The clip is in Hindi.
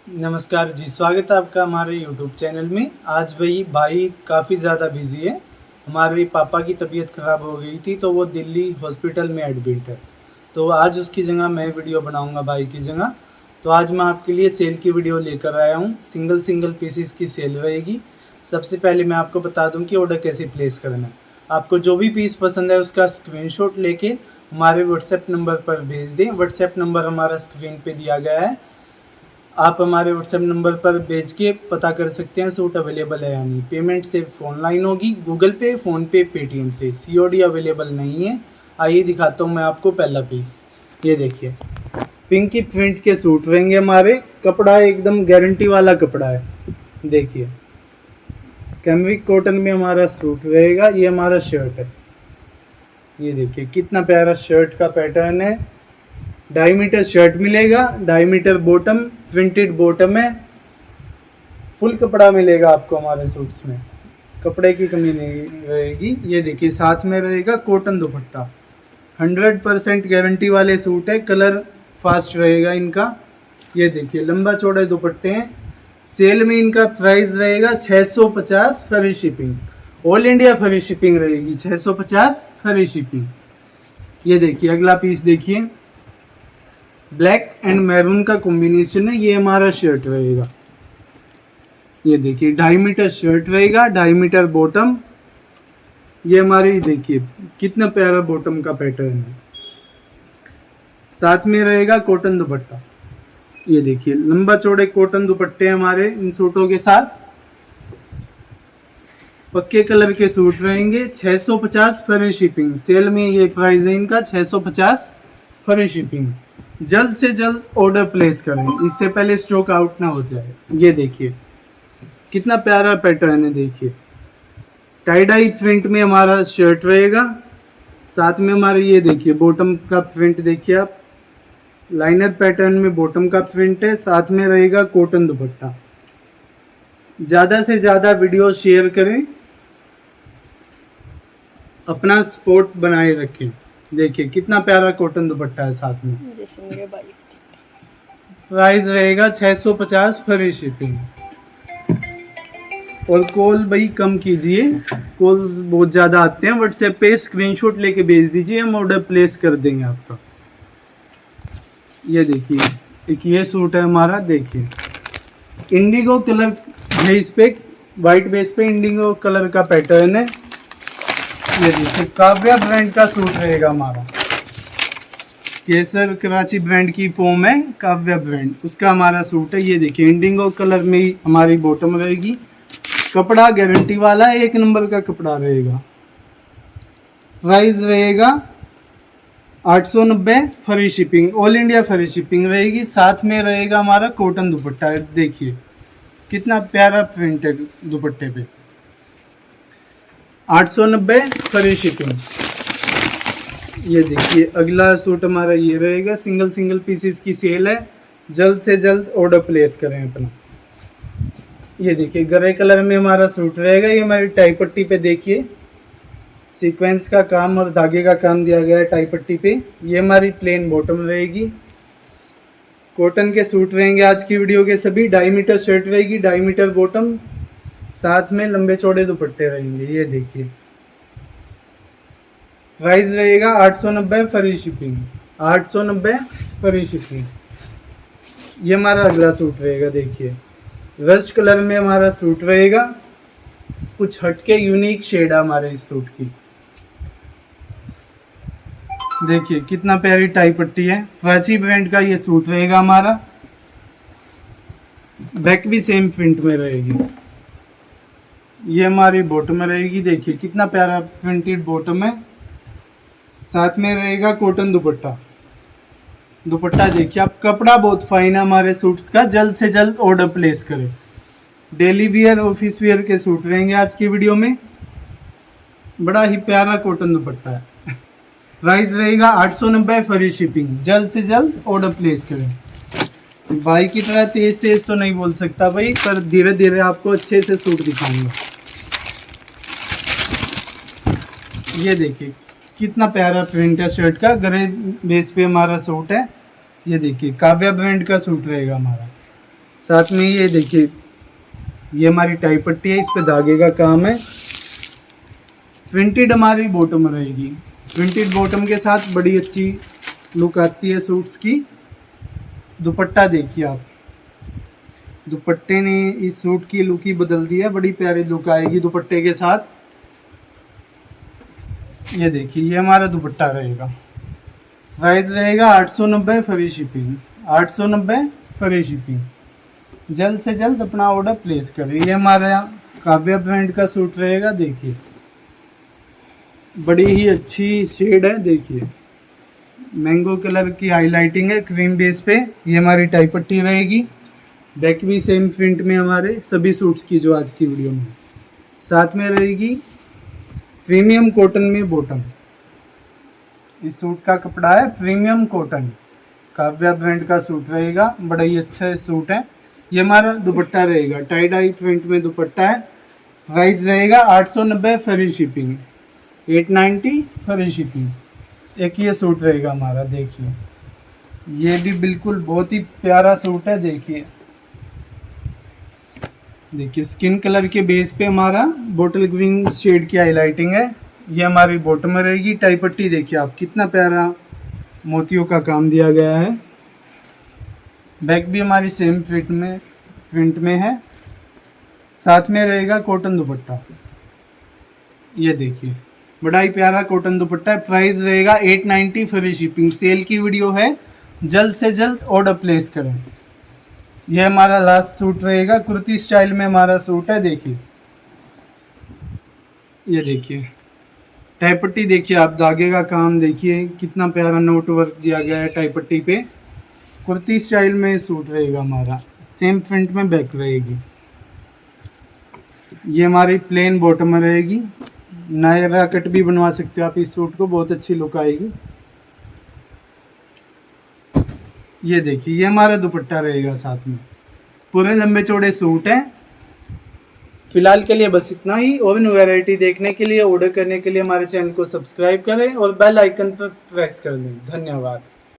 नमस्कार जी, स्वागत है आपका हमारे यूट्यूब चैनल में। आज भाई काफ़ी ज़्यादा बिज़ी है। हमारे पापा की तबीयत ख़राब हो गई थी तो वो दिल्ली हॉस्पिटल में एडमिट है। तो आज उसकी जगह मैं वीडियो बनाऊंगा भाई की जगह। तो आज मैं आपके लिए सेल की वीडियो लेकर आया हूँ। सिंगल सिंगल पीसेस की सेल रहेगी। सबसे पहले मैं आपको बता दूँ कि ऑर्डर कैसे प्लेस करना है। आपको जो भी पीस पसंद है उसका स्क्रीनशॉट लेके हमारे व्हाट्सएप नंबर पर भेज दें। व्हाट्सएप नंबर हमारा स्क्रीन पे दिया गया है। आप हमारे व्हाट्सएप नंबर पर भेज के पता कर सकते हैं सूट अवेलेबल है या नहीं। पेमेंट सिर्फ ऑनलाइन होगी, गूगल पे, फ़ोनपे, पेटीएम से। सीओडी अवेलेबल नहीं है। आइए दिखाता हूँ मैं आपको पहला पीस। ये देखिए, पिंकी प्रिंट के सूट रहेंगे हमारे। कपड़ा एकदम गारंटी वाला कपड़ा है। देखिए, कैमरिक कॉटन में हमारा सूट रहेगा। ये हमारा शर्ट है। ये देखिए कितना प्यारा शर्ट का पैटर्न है। 2.5 मीटर शर्ट मिलेगा, 2.5 मीटर बॉटम, प्रिंटेड बॉटम है। फुल कपड़ा मिलेगा आपको हमारे सूट्स में, कपड़े की कमी नहीं रहेगी। ये देखिए साथ में रहेगा कॉटन दुपट्टा। 100% गारंटी वाले सूट है। कलर फास्ट रहेगा इनका। ये देखिए लंबा चौड़े दुपट्टे हैं। सेल में इनका प्राइस रहेगा 650 free shipping. All India free shipping रहेगी। 650 फ्री शिपिंग। ये देखिए अगला पीस देखिए, ब्लैक एंड मैरून का कॉम्बिनेशन है। ये हमारा शर्ट रहेगा। ये देखिए 2.5 मीटर शर्ट रहेगा, 2.5 मीटर बॉटम। ये हमारी देखिए कितना प्यारा बॉटम का पैटर्न है। साथ में रहेगा कॉटन दुपट्टा। ये देखिए लंबा चौड़े कॉटन दुपट्टे हमारे इन सूटों के साथ। पक्के कलर के सूट रहेंगे। 650 फ्री शिपिंग। सेल में ये प्राइस है इनका 650 फ्री शिपिंग। जल्द से जल्द ऑर्डर प्लेस करें, इससे पहले स्टॉक आउट ना हो जाए। ये देखिए कितना प्यारा पैटर्न है। देखिए टाई डाई प्रिंट में हमारा शर्ट रहेगा। साथ में हमारे ये देखिए बॉटम का प्रिंट देखिए आप, लाइनर पैटर्न में बॉटम का प्रिंट है। साथ में रहेगा कॉटन दुपट्टा। ज़्यादा से ज़्यादा वीडियो शेयर करें, अपना सपोर्ट बनाए रखें। देखिए कितना प्यारा कॉटन दुपट्टा है साथ में। जैसे मेरे भाई प्राइस रहेगा 650 फ्री शिपिंग। और कॉल भाई कम कीजिए, कॉल्स बहुत ज़्यादा आते हैं। व्हाट्सएप पे स्क्रीनशॉट लेके भेज दीजिए, हम ऑर्डर प्लेस कर देंगे आपका। ये देखिए एक ये सूट है हमारा। देखिए इंडिगो कलर बेस पे, वाइट बेस पे इंडिगो कलर का पैटर्न है। ये देखिए काव्या ब्रांड का सूट रहेगा हमारा। केसर कराची ब्रांड की फॉर्म है काव्या ब्रांड, उसका हमारा सूट है। ये देखिए इंडिगो कलर में ही हमारी बॉटम रहेगी। कपड़ा गारंटी वाला है, 1 नंबर का कपड़ा रहेगा। प्राइस रहेगा 890 free shipping. All India free shipping रहेगी। साथ में रहेगा हमारा कॉटन दुपट्टा। देखिए कितना प्यारा प्रिंट है दुपट्टे पे। 890 फ्री शिपिंग। ये देखिए अगला सूट हमारा ये रहेगा। सिंगल सिंगल पीसेस की सेल है। जल्द से जल्द ऑर्डर प्लेस करें अपना। ये देखिए ग्रे कलर में हमारा सूट रहेगा। ये हमारी टाई पट्टी पे देखिए सीक्वेंस का काम और धागे का काम दिया गया है टाई पट्टी पे। ये हमारी प्लेन बॉटम रहेगी। कॉटन के सूट रहेंगे आज की वीडियो के सभी। 2.5 मीटर शर्ट रहेगी, 2.5 मीटर बॉटम। साथ में लंबे चौड़े दुपट्टे रहेंगे। ये देखिए प्राइस रहेगा 890 फ्री शिपिंग। 890 free shipping. ये हमारा अगला सूट रहेगा। देखिए रस्ट कलर में हमारा सूट रहेगा। कुछ हटके यूनिक शेड है हमारे इस सूट की। देखिए कितना प्यारी टाई पट्टी है। प्राची ब्रांड का ये सूट रहेगा हमारा। बैक भी सेम प्रिंट में रहेगी। ये हमारी बॉटम में रहेगी। देखिए कितना प्यारा प्रिंटेड बॉटम है। साथ में रहेगा कॉटन दुपट्टा। दुपट्टा देखिए आप, कपड़ा बहुत फाइन है हमारे सूट्स का। जल्द से जल्द ऑर्डर प्लेस करें। डेली वियर, ऑफिस वियर के सूट रहेंगे आज की वीडियो में। बड़ा ही प्यारा कॉटन दुपट्टा है। प्राइस रहेगा 890 फ्री शिपिंग। जल्द से जल्द ऑर्डर प्लेस करें। भाई की तरह तेज तेज तो नहीं बोल सकता भाई, पर धीरे धीरे आपको अच्छे से सूट दिखाऊंगा। ये देखिए कितना प्यारा प्रिंट है शर्ट का। ग्रे बेस पे हमारा सूट है। ये देखिए काव्या ब्रांड का सूट रहेगा हमारा। साथ में ये देखिए, ये हमारी टाई पट्टी है, इस पे धागे का काम है। प्रिंटेड हमारी बॉटम रहेगी। प्रिंटेड बॉटम के साथ बड़ी अच्छी लुक आती है सूट्स की। दुपट्टा देखिए आप, दुपट्टे ने इस सूट की लुक ही बदल दी है, बड़ी प्यारी लुक आएगी दुपट्टे के साथ। ये देखिए, ये हमारा दुपट्टा रहेगा। प्राइस रहेगा 890 फ्री शिपिंग, 890 फ्री शिपिंग। जल्द से जल्द अपना ऑर्डर प्लेस करें। ये हमारा काव्या ब्रांड का सूट रहेगा। देखिए, बड़ी ही अच्छी शेड है। देखिए, मैंगो कलर की हाईलाइटिंग है क्रीम बेस पे। ये हमारी टाई पट्टी रहेगी। बैक भी सेम प्रिंट में हमारे सभी सूट्स की जो आज की वीडियो में। साथ में रहेगी प्रीमियम कॉटन में बॉटम। इस सूट का कपड़ा है प्रीमियम कॉटन, काव्या ब्रांड का सूट रहेगा। बड़ा ही अच्छा सूट है। ये हमारा दुपट्टा रहेगा, टाई डाई प्रिंट में दुपट्टा है। प्राइस रहेगा 890 फ्री शिपिंग, 890 फ्री शिपिंग। एक ये सूट रहेगा हमारा। देखिए, ये भी बिल्कुल बहुत ही प्यारा सूट है। देखिए देखिए, स्किन कलर के बेस पे हमारा बोटल ग्रीन शेड की हाईलाइटिंग है। ये हमारी बॉटम में रहेगी। टाई पट्टी देखिए आप, कितना प्यारा मोतियों का काम दिया गया है। बैक भी हमारी सेम प्रिंट में है। साथ में रहेगा कॉटन दुपट्टा। ये देखिए, बड़ा ही प्यारा कॉटन दुपट्टा है। प्राइस रहेगा 890 फ्री शिपिंग। सेल की वीडियो है, जल्द से जल्द ऑर्डर प्लेस करें। यह हमारा लास्ट सूट रहेगा, कुर्ती स्टाइल में हमारा सूट है। देखिए, ये देखिए, टाई पट्टी देखिए आप, धागे का काम देखिए, कितना प्यारा नोट वर्क दिया गया है टाई पट्टी पे। कुर्ती स्टाइल में सूट रहेगा हमारा, सेम प्रिंट में बैक रहेगी। ये हमारी प्लेन बॉटम में रहेगी। नायरा कट भी बनवा सकते हो आप इस सूट को, बहुत अच्छी लुक आएगी। ये देखिए, ये हमारा दुपट्टा रहेगा साथ में। पूरे लंबे चौड़े सूट हैं। फिलहाल के लिए बस इतना ही। और न्यू वैरायटी देखने के लिए, ऑर्डर करने के लिए हमारे चैनल को सब्सक्राइब करें और बेल आइकन पर प्रेस कर दें। धन्यवाद।